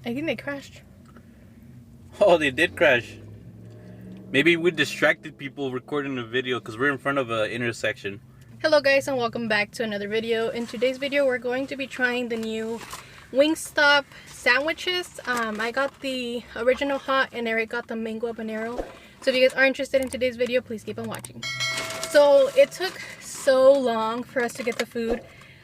I think they crashed. Oh, they did crash. Maybe we distracted people recording the video because we're in front of an intersection. Hello guys and welcome back to another video. In today's video we're going to be trying the new Wingstop sandwiches. I got the original hot and Eric got the mango habanero. So if you guys are interested in today's video, please keep on watching. So it took so long for us to get the food.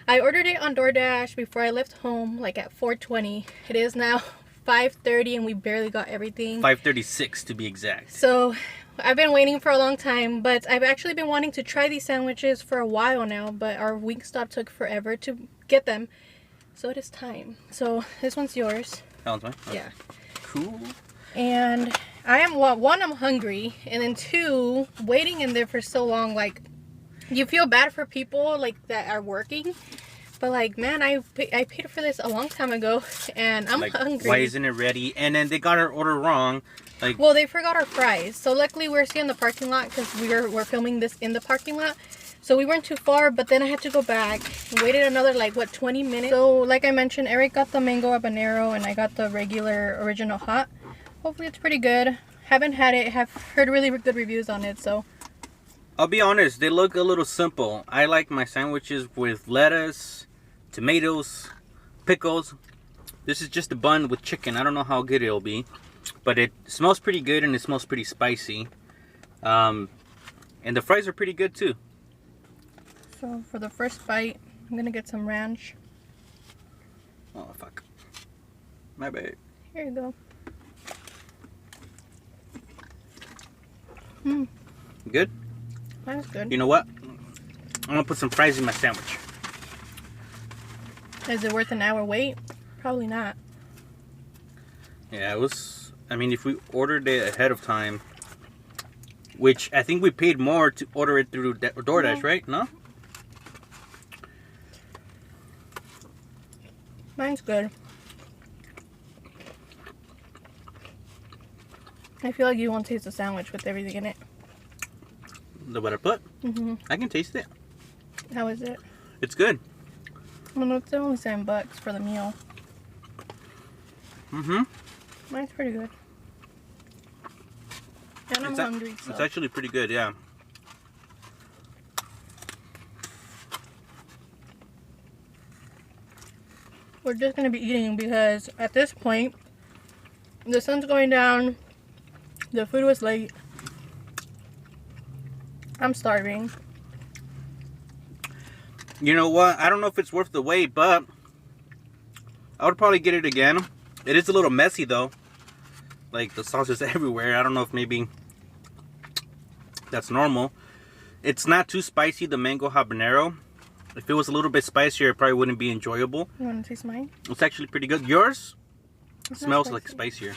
I ordered it on DoorDash before I left home, like at 4:20. It is now 5:30 and we barely got everything. 5:36 to be exact. So I've been waiting for a long time, but I've actually been wanting to try these sandwiches for a while now, but our Wingstop took forever to get them. So it is time. So this one's yours. That one's mine? Okay. Yeah. Cool. And I am, well, one, I'm hungry, and then two, waiting in there for so long, like, you feel bad for people like that are working, but like, man, I paid for this a long time ago and I'm like, hungry. Why isn't it ready? And then they got our order wrong. Like, well, they forgot our fries. So luckily we're still in the parking lot because we're filming this in the parking lot. So we weren't too far, but then I had to go back. Waited another like, what, 20 minutes? So like I mentioned, Eric got the mango habanero and I got the regular original hot. Hopefully it's pretty good. Haven't had it, have heard really good reviews on it, so. I'll be honest, they look a little simple. I like my sandwiches with lettuce, tomatoes, pickles. This is just a bun with chicken. I don't know how good it'll be, but it smells pretty good and it smells pretty spicy. And the fries are pretty good too. So for the first bite, I'm gonna get some ranch. Oh fuck, my bad. Here you go. Mmm. Good? That's good. You know what? I'm gonna put some fries in my sandwich. Is it worth an hour wait? Probably not. Yeah, it was. I mean, if we ordered it ahead of time, which I think we paid more to order it through DoorDash, Yeah. right? No? Mine's good. I feel like you won't taste the sandwich with everything in it. The what I put? Mm-hmm. I can taste it. How is it? It's good. Well, it's only $7 for the meal. Mm-hmm. Mine's pretty good. And I'm hungry, so. It's actually pretty good, yeah. We're just going to be eating because at this point, the sun's going down. The food was late. I'm starving. You know what? I don't know if it's worth the wait, but I would probably get it again. It is a little messy though. Like the sauce is everywhere. I don't know if maybe that's normal. It's not too spicy, the mango habanero. If it was a little bit spicier, it probably wouldn't be enjoyable. You want to taste mine? It's actually pretty good. Yours It's smells like spicier.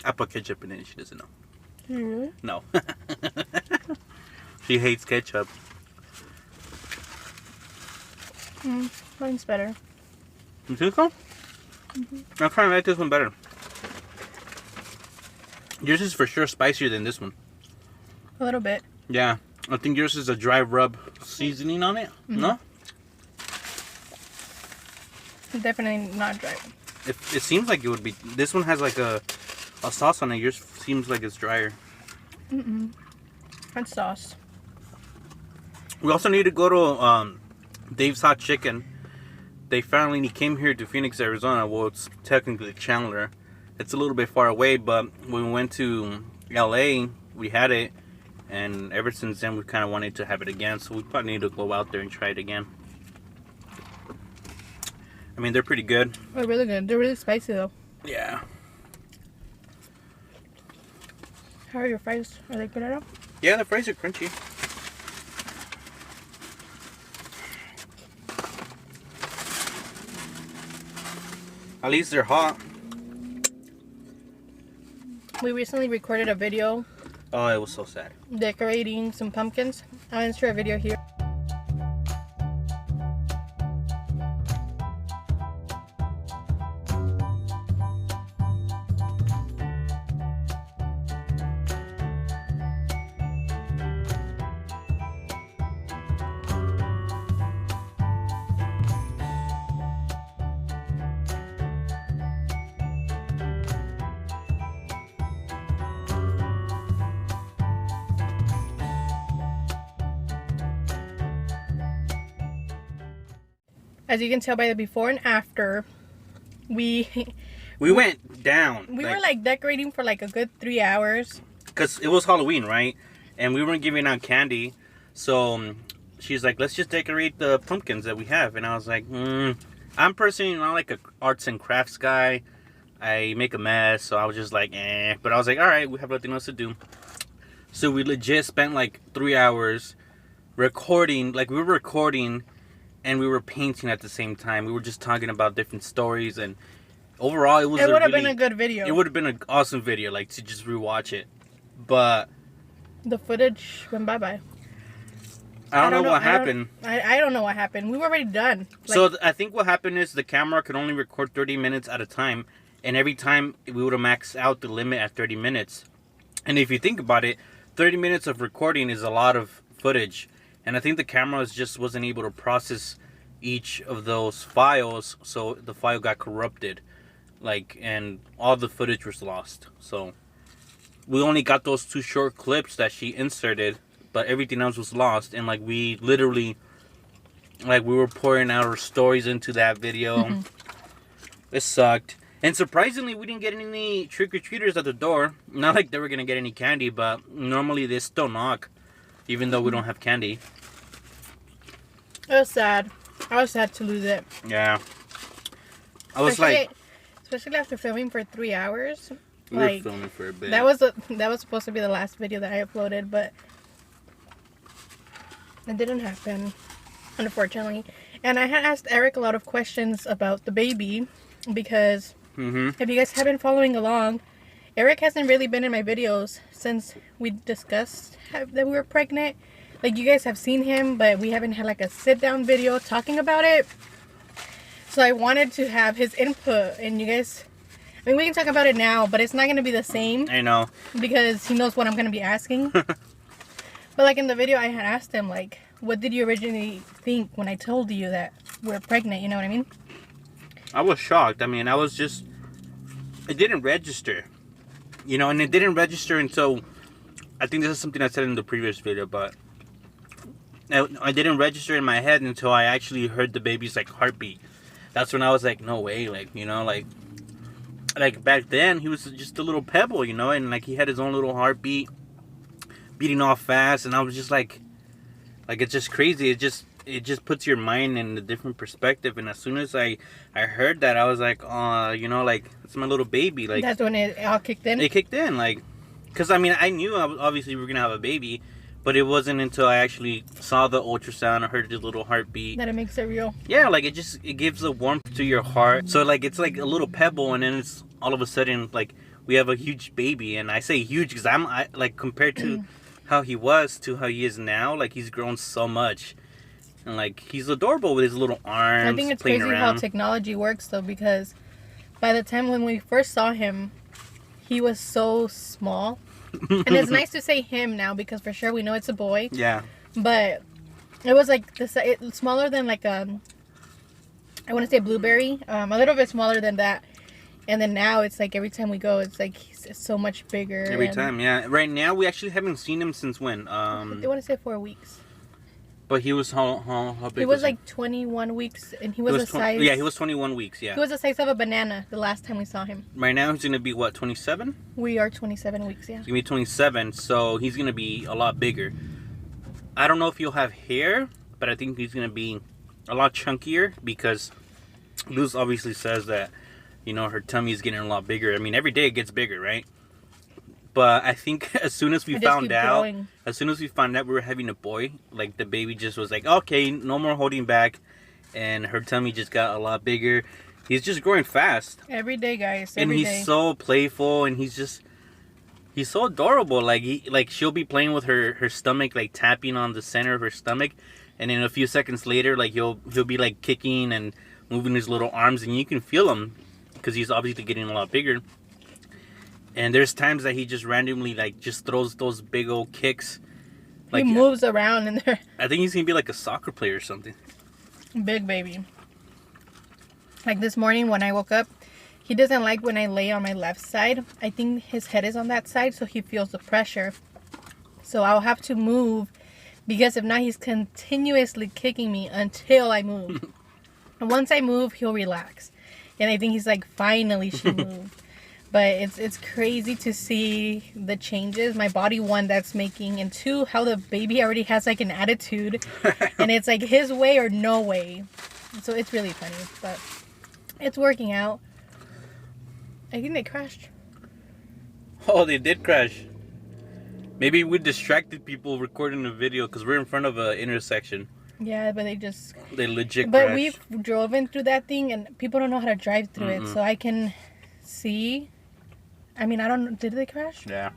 I put ketchup in it and she doesn't know. Really? No. She hates ketchup. Mine's better. You think so? I kind of like this one better. Yours is for sure spicier than this one. A little bit. Yeah. I think yours is a dry rub seasoning on it. No? Definitely not dry. It seems like it would be. This one has like a sauce on it. Yours seems like it's drier. That's sauce. We also need to go to Dave's Hot Chicken. They finally came here to Phoenix, Arizona. Well, it's technically Chandler. It's a little bit far away, but when we went to LA, we had it. And ever since then, we kind of wanted to have it again. So we probably need to go out there and try it again. I mean, they're pretty good. They're really good. They're really spicy though. Yeah. How are your fries? Are they good at all? Yeah, the fries are crunchy. At least they're hot. We recently recorded a video Oh, it was so sad. decorating some pumpkins. I'll insert a video here. As you can tell by the before and after, we went down. We were like decorating for like a good 3 hours. Because it was Halloween, right? And we weren't giving out candy. So she's like, let's just decorate the pumpkins that we have. And I was like, I'm personally not like a arts and crafts guy. I make a mess. So I was just like, eh. But I was like, all right, we have nothing else to do. So we legit spent like 3 hours recording. Like we were recording and we were painting at the same time. We were just talking about different stories. And overall, it would have been a good video. It would have been an awesome video, like to just rewatch it. But the footage went bye-bye. I don't know what happened. I don't know what happened. We were already done. Like, so I think what happened is the camera could only record 30 minutes at a time. And every time we would have maxed out the limit at 30 minutes. And if you think about it, 30 minutes of recording is a lot of footage. And I think the camera just wasn't able to process each of those files. So the file got corrupted. And all the footage was lost. So we only got those 2 short clips that she inserted, but everything else was lost. And we literally, we were pouring out our stories into that video. It sucked. And surprisingly, we didn't get any trick-or-treaters at the door. Not like they were gonna get any candy, but normally they still knock, even though we don't have candy. It was sad. I was sad to lose it. Yeah. I was especially after filming for 3 hours. We were filming for a bit. That was supposed to be the last video that I uploaded, but it didn't happen, unfortunately. And I had asked Eric a lot of questions about the baby because if you guys have been following along, Eric hasn't really been in my videos since we discussed that we were pregnant. You guys have seen him, but we haven't had a sit-down video talking about it. So I wanted to have his input, and you guys, we can talk about it now, but it's not going to be the same. I know. Because he knows what I'm going to be asking. But in the video, I had asked him, what did you originally think when I told you that we're pregnant? You know what I mean? I was shocked. I was just, it didn't register. And it didn't register until, I think this is something I said in the previous video, but I didn't register in my head until I actually heard the baby's heartbeat. That's when I was like, no way, back then he was just a little pebble, and he had his own little heartbeat beating off fast, and I was just like it's just crazy. It just puts your mind in a different perspective. And as soon as I heard that, I was like, oh, it's my little baby. That's when it all kicked in. It kicked in, because I knew obviously we were gonna have a baby. But it wasn't until I actually saw the ultrasound or heard his little heartbeat that it makes it real. Yeah, it gives a warmth to your heart. So it's like a little pebble, and then it's all of a sudden we have a huge baby. And I say huge because I compared to how he was to how he is now, he's grown so much. And he's adorable with his little arms. I think it's crazy how technology works though, because by the time when we first saw him, he was so small. And it's nice to say him now because for sure we know it's a boy. Yeah. But it was it's smaller than I want to say blueberry. A little bit smaller than that. And then now it's every time we go, it's he's so much bigger. Every time, yeah. Right now we actually haven't seen him since when? I want to say 4 weeks. But he was how big? He was 21 weeks, and he was the size. Yeah, he was 21 weeks. Yeah. He was the size of a banana the last time we saw him. Right now he's gonna be what, 27? We are 27 weeks. Yeah. He's gonna be 27, so he's gonna be a lot bigger. I don't know if he'll have hair, but I think he's gonna be a lot chunkier because Luz obviously says that her tummy is getting a lot bigger. Every day it gets bigger, right? But I think as soon as we found out we were having a boy, the baby just was okay, no more holding back, and her tummy just got a lot bigger. He's just growing fast. Every day, guys. He's so playful, and he's so adorable. She'll be playing with her stomach, tapping on the center of her stomach, and then a few seconds later, he'll be kicking and moving his little arms, and you can feel him because he's obviously getting a lot bigger. And there's times that he just randomly just throws those big old kicks. He moves around in there. I think he's gonna be a soccer player or something. Big baby. This morning when I woke up, he doesn't like when I lay on my left side. I think his head is on that side, so he feels the pressure. So I'll have to move because if not, he's continuously kicking me until I move. And once I move, he'll relax. And I think he's like, finally she moved. But it's crazy to see the changes. My body, one, that's making, and two, how the baby already has like an attitude. And it's like his way or no way. So it's really funny. But it's working out. I think they crashed. Oh, they did crash. Maybe we distracted people recording the video because we're in front of an intersection. Yeah, but they legit But crashed. we've driven through that thing and people don't know how to drive through it. So I can see. I mean, I don't know. Did they crash? Yeah.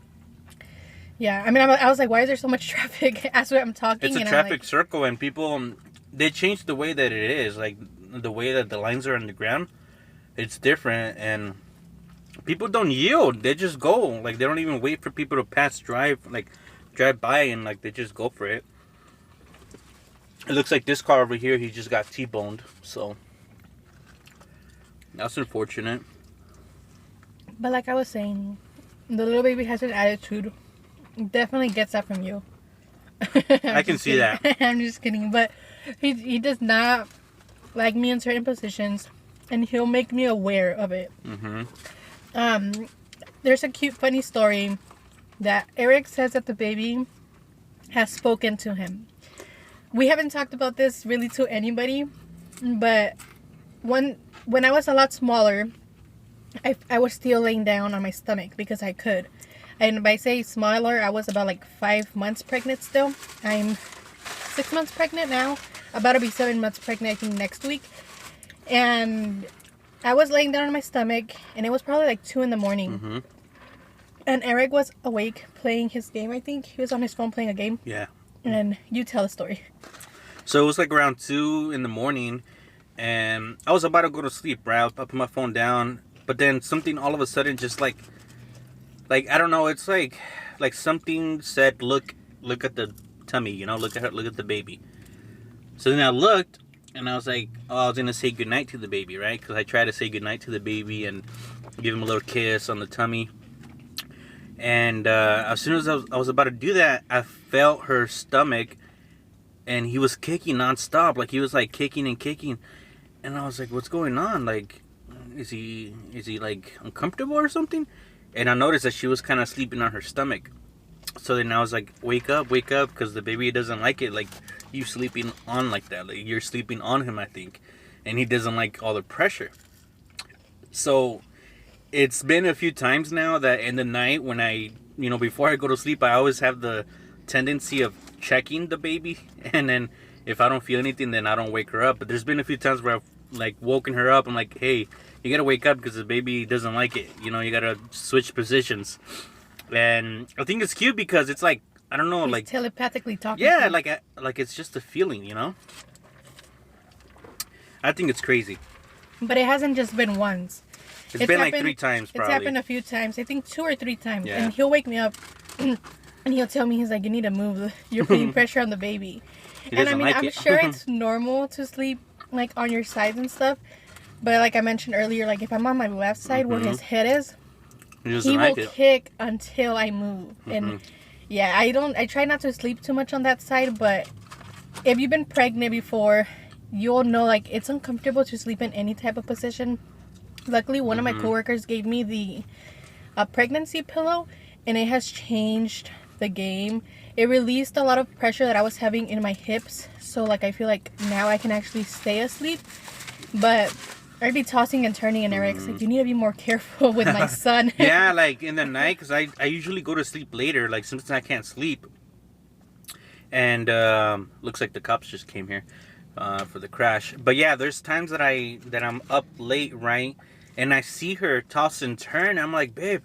Yeah. I mean, I was like, why is there so much traffic as I'm talking? It's a traffic circle, and people, they changed the way that it is. Like, the way that the lines are on the ground, it's different, and people don't yield. They just go. Like, they don't even wait for people to drive by, and, like, they just go for it. It looks like this car over here, he just got T-boned, so that's unfortunate. But like I was saying, the little baby has an attitude. Definitely gets that from you. I can see that. I'm just kidding. But he does not like me in certain positions. And he'll make me aware of it. There's a cute, funny story that Eric says that the baby has spoken to him. We haven't talked about this really to anybody. But when I was a lot smaller, I was still laying down on my stomach because I could. And if I say smaller, I was about like 5 months pregnant still. I'm 6 months pregnant now. About to be 7 months pregnant, I think, next week. And I was laying down on my stomach, and it was probably like 2 in the morning. And Eric was awake playing his game, I think. He was on his phone playing a game. Yeah. And you tell the story. So it was like around 2 in the morning, and I was about to go to sleep, right? I put my phone down. But then something all of a sudden just like I don't know, it's like something said, look at the tummy, you know, look at the baby. So then I looked, and I was like, oh, I was gonna say goodnight to the baby, right? Because I tried to say goodnight to the baby and give him a little kiss on the tummy. And as soon as I was about to do that, I felt her stomach, and he was kicking nonstop. Like, he was like kicking and kicking, and I was like, what's going on? Like, is he like uncomfortable or something? And I noticed that she was kind of sleeping on her stomach. So then I was like, wake up, because the baby doesn't like it, like you sleeping on like that. Like, you're sleeping on him, I think, and he doesn't like all the pressure. So it's been a few times now that in the night, when before I go to sleep, I always have the tendency of checking the baby, and then if I don't feel anything, then I don't wake her up. But there's been a few times where I've like woken her up. I'm like, hey, you gotta wake up because the baby doesn't like it. You know, you gotta switch positions. And I think it's cute because it's like, I don't know, like telepathically talking. Yeah, like it's just a feeling, you know. I think it's crazy. But it hasn't just been once. It's been like 3 times, probably. It's happened a few times. I think 2 or 3 times. Yeah. And he'll wake me up, and he'll tell me, he's like, you need to move. You're putting pressure on the baby. And I mean, I'm sure it's normal to sleep like on your sides and stuff. But like I mentioned earlier, like if I'm on my left side where his head is, he will kick until I move. And yeah, I try not to sleep too much on that side, but if you've been pregnant before, you'll know like it's uncomfortable to sleep in any type of position. Luckily, one of my coworkers gave me the pregnancy pillow, and it has changed the game. It released a lot of pressure that I was having in my hips, so like I feel like now I can actually stay asleep. But I'd be tossing and turning, and Eric's like, you need to be more careful with my son. Yeah, like in the night, because I usually go to sleep later, like sometimes I can't sleep. And looks like the cops just came here for the crash. But yeah, there's times that I'm up late, right? And I see her toss and turn. I'm like, babe,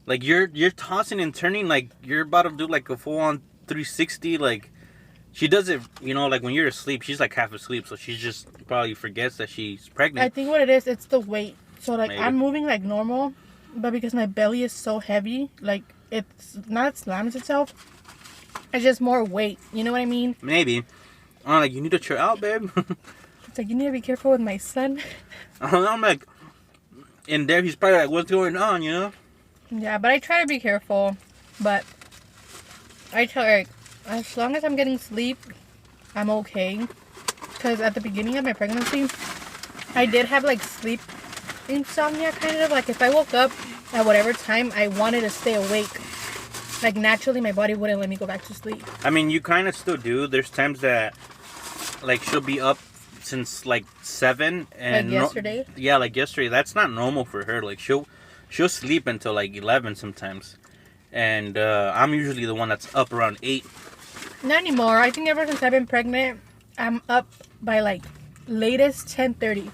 like you're tossing and turning like you're about to do like a full-on 360. Like, she does it, you know, like when you're asleep, she's like half asleep, so she just probably forgets that she's pregnant. I think what it is, it's the weight. So like, Maybe. I'm moving like normal, but because my belly is so heavy, like it's not, it slams itself. It's just more weight. You know what I mean? Maybe. I'm like, you need to chill out, babe. It's like, you need to be careful with my son. I'm like, in there, he's probably like, what's going on, you know? Yeah, but I try to be careful. But I tell Eric, as long as I'm getting sleep, I'm okay. Because at the beginning of my pregnancy, I did have like sleep insomnia, kind of. Like if I woke up at whatever time, I wanted to stay awake. Like naturally, my body wouldn't let me go back to sleep. I mean, you kind of still do. There's times that, like, she'll be up since like 7 and like yesterday. Yeah, like yesterday. That's not normal for her. Like she'll sleep until like 11 sometimes, and I'm usually the one that's up around 8. Not anymore. I think ever since I've been pregnant, I'm up by like latest 10:30.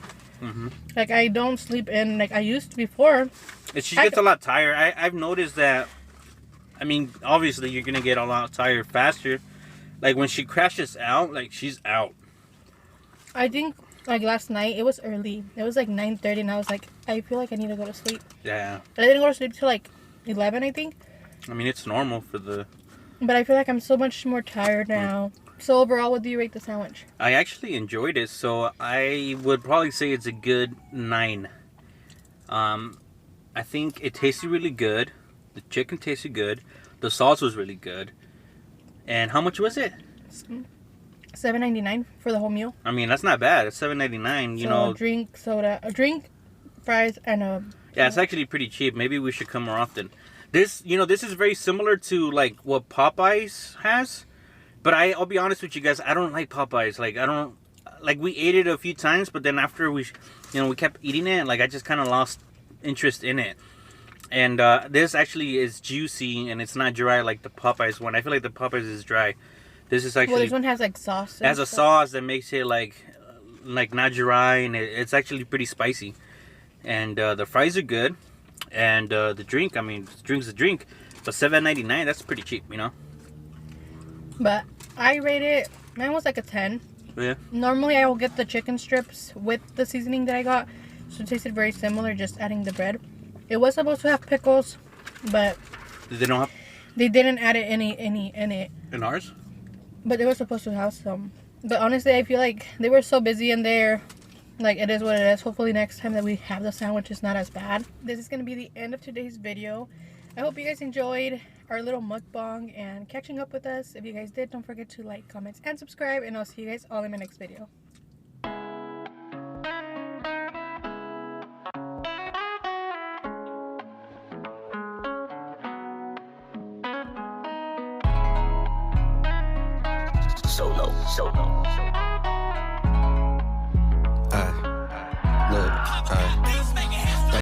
Like I don't sleep in like I used to before. And she gets a lot tired. I've noticed that. I mean, obviously you're gonna get a lot tired faster. Like when she crashes out, like she's out. I think like last night it was early. It was like 9:30, and I was like, I feel like I need to go to sleep. Yeah. I didn't go to sleep till like 11, I think. I mean, it's normal for the. But I feel like I'm so much more tired now. So overall, what do you rate the sandwich? I actually enjoyed it, so I would probably say it's a good 9. I think it tasted really good. The chicken tasted good. The sauce was really good. And how much was it? $7.99 for the whole meal. I mean, that's not bad. It's $7.99. You know, a drink, soda, a drink, fries, and a. Yeah, it's actually pretty cheap. Maybe we should come more often. This is very similar to like what Popeyes has. But I'll be honest with you guys, I don't like Popeyes. Like I don't like we ate it a few times, but then after we kept eating it, like I just kind of lost interest in it. And this actually is juicy and it's not dry like the Popeyes one. I feel like the Popeyes is dry. This is actually this one has like sauce. It has a sauce that makes it like not dry, and it's actually pretty spicy. And the fries are good, and the drink. I mean, the drink's a drink, but $7.99. That's pretty cheap, you know. But I rate it. Mine was like a 10. Yeah. Normally I will get the chicken strips with the seasoning that I got, so it tasted very similar. Just adding the bread. It was supposed to have pickles, but they don't have. They didn't add any in it. In ours. But they were supposed to have some. But honestly, I feel like they were so busy in there. Like, it is what it is. Hopefully next time that we have the sandwich is not as bad. This is going to be the end of today's video. I hope you guys enjoyed our little mukbang and catching up with us. If you guys did, don't forget to like, comment, and subscribe. And I'll see you guys all in my next video. Look,